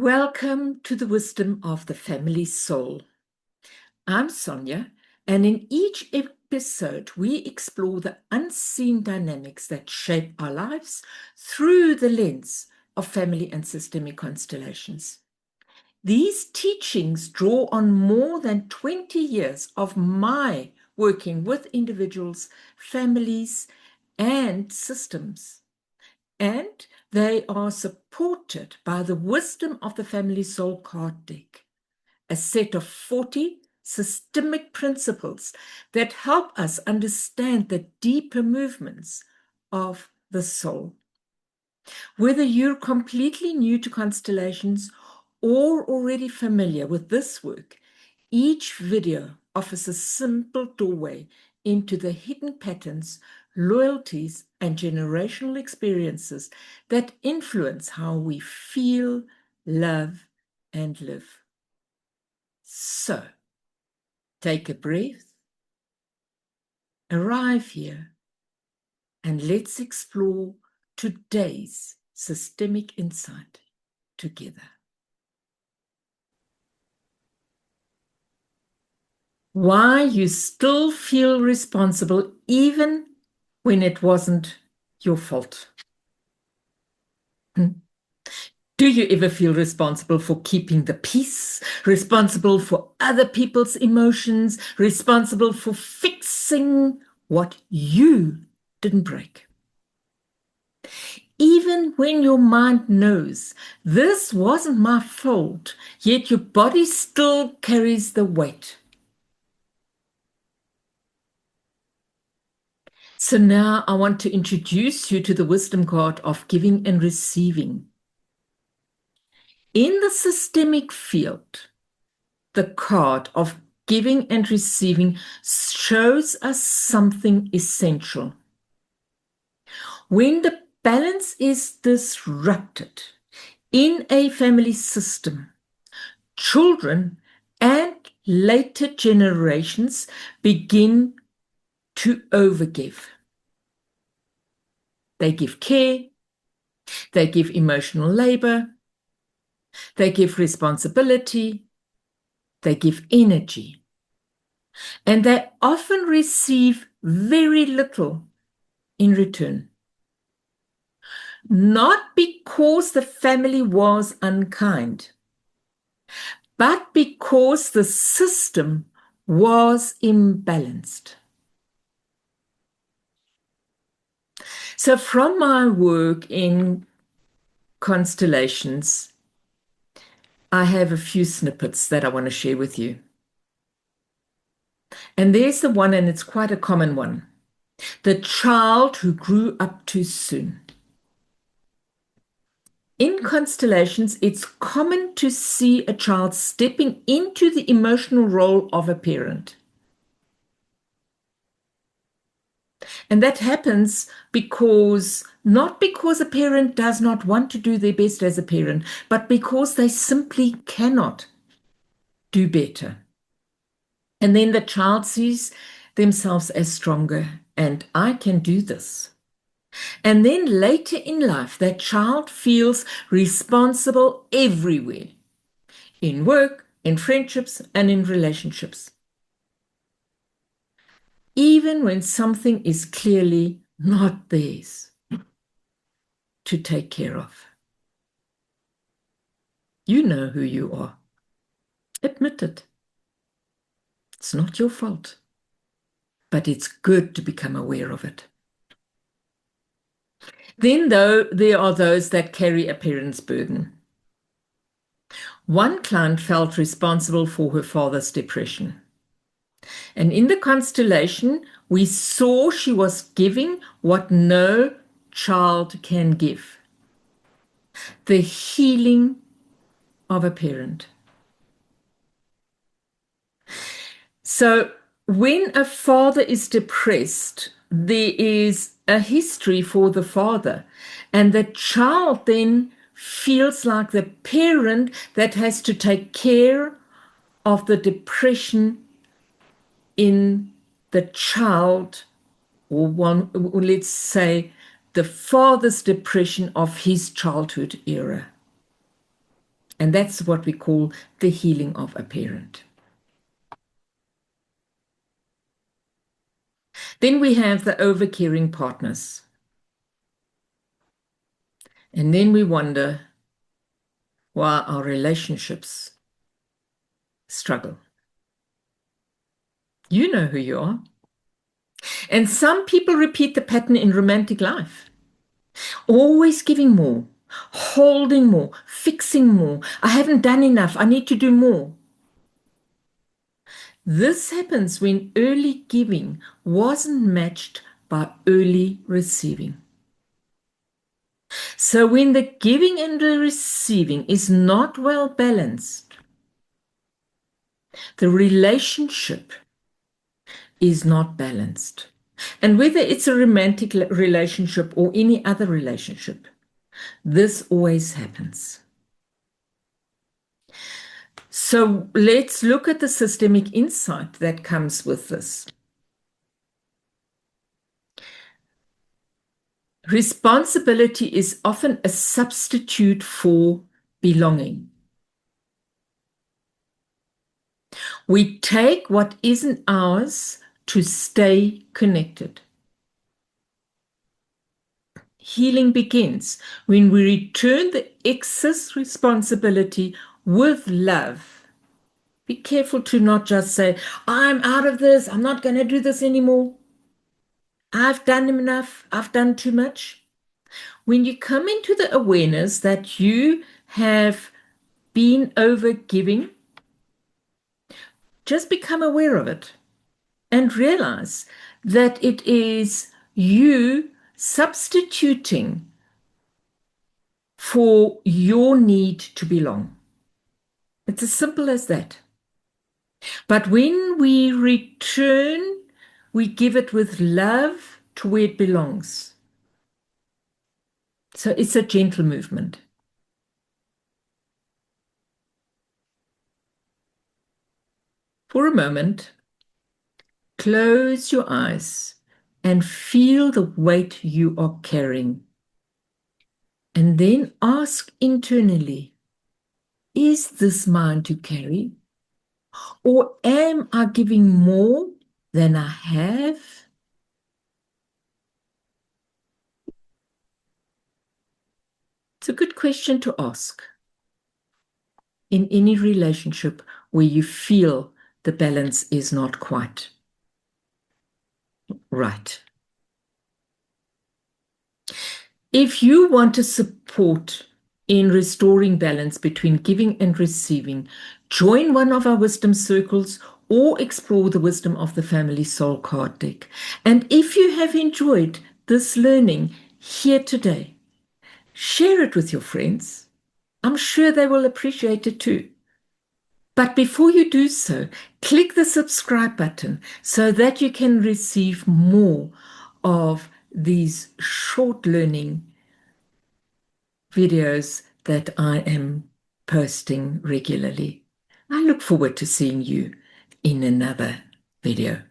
Welcome to the Wisdom of the Family Soul. I'm Sonia, and in each episode, we explore the unseen dynamics that shape our lives through the lens of family and systemic constellations. These teachings draw on more than 20 years of my working with individuals, families, and systems. And they are supported by the Wisdom of the Family Soul card deck, a set of 40 systemic principles that help us understand the deeper movements of the soul. Whether you're completely new to constellations or already familiar with this work, each video offers a simple doorway into the hidden patterns, loyalties, and generational experiences that influence how we feel, love, and live. So, take a breath, arrive here, and let's explore today's systemic insight together. Why you still feel responsible even when it wasn't your fault. Do you ever feel responsible for keeping the peace, responsible for other people's emotions, responsible for fixing what you didn't break? Even when your mind knows this wasn't my fault, yet your body still carries the weight. So now I want to introduce you to the wisdom card of giving and receiving. In the systemic field, the card of giving and receiving shows us something essential. When the balance is disrupted in a family system, children and later generations begin to overgive. They give care, they give emotional labor, they give responsibility, they give energy, and they often receive very little in return. Not because the family was unkind, but because the system was imbalanced. So from my work in constellations, I have a few snippets that I want to share with you. And there's the one, and it's quite a common one. The child who grew up too soon. In constellations, it's common to see a child stepping into the emotional role of a parent. And that happens not because a parent does not want to do their best as a parent, but because they simply cannot do better. And then the child sees themselves as stronger, and I can do this. And then later in life, that child feels responsible everywhere, in work, in friendships, and in relationships. Even when something is clearly not theirs to take care of. You know who you are. Admit it. It's not your fault, but it's good to become aware of it. Then, though, there are those that carry a parent's burden. One client felt responsible for her father's depression. And in the constellation, we saw she was giving what no child can give: the healing of a parent. So when a father is depressed, there is a history for the father, and the child then feels like the parent that has to take care of the depression in the child, or let's say the father's depression of his childhood era. And that's what we call the healing of a parent. Then we have the overcaring partners. And then we wonder why our relationships struggle. You know who you are. And some people repeat the pattern in romantic life. Always giving more, holding more, fixing more. I haven't done enough. I need to do more. This happens when early giving wasn't matched by early receiving. So when the giving and the receiving is not well balanced, the relationship is not balanced. And whether it's a romantic relationship or any other relationship, this always happens. So let's look at the systemic insight that comes with this. Responsibility is often a substitute for belonging. We take what isn't ours to stay connected. Healing begins when we return the excess responsibility with love. Be careful to not just say, I'm out of this, I'm not going to do this anymore. I've done enough, I've done too much. When you come into the awareness that you have been over giving, just become aware of it and realize that it is you substituting for your need to belong. It's as simple as that. But when we return, we give it with love to where it belongs. So it's a gentle movement. For a moment, close your eyes and feel the weight you are carrying. And then ask internally, is this mine to carry? Or am I giving more than I have? It's a good question to ask in any relationship where you feel the balance is not quite right. If you want to support in restoring balance between giving and receiving, join one of our wisdom circles or explore the wisdom of the family soul card deck. And if you have enjoyed this learning here today, share it with your friends. I'm sure they will appreciate it too. But before you do so, click the subscribe button so that you can receive more of these short learning videos that I am posting regularly. I look forward to seeing you in another video.